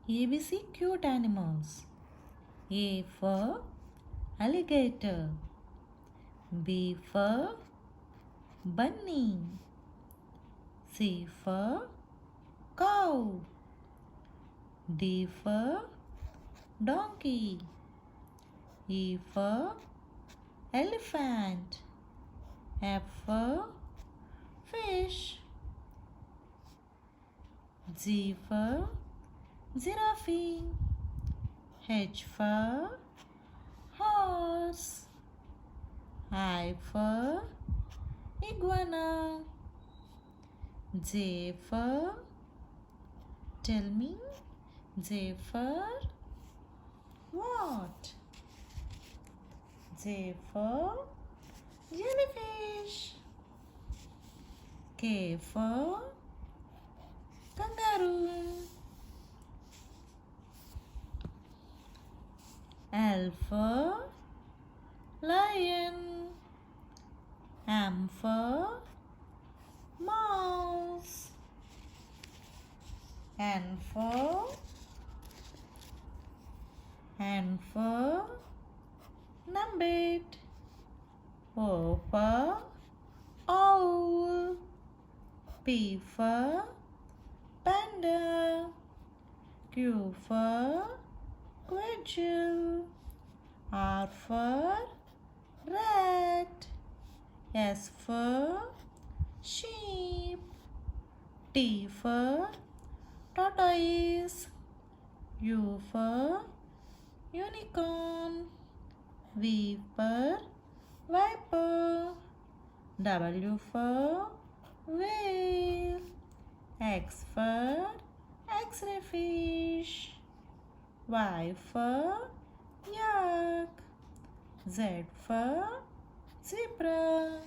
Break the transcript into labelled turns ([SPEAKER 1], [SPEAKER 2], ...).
[SPEAKER 1] ABC cute animals. A for alligator. B for bunny. C for cow. D for donkey. E for elephant. F for fish. G for giraffe. H for horse. I for iguana. J for, tell me, J for what? J for jellyfish. K for kangaroo. L for lion. M for mouse. N for numbat. O for owl. P for panda. Q for quail. R for rat. S for sheep. T for tortoise. U for unicorn. V for viper. W for whale. X for X-ray fish. Y for yak. Z for zebra.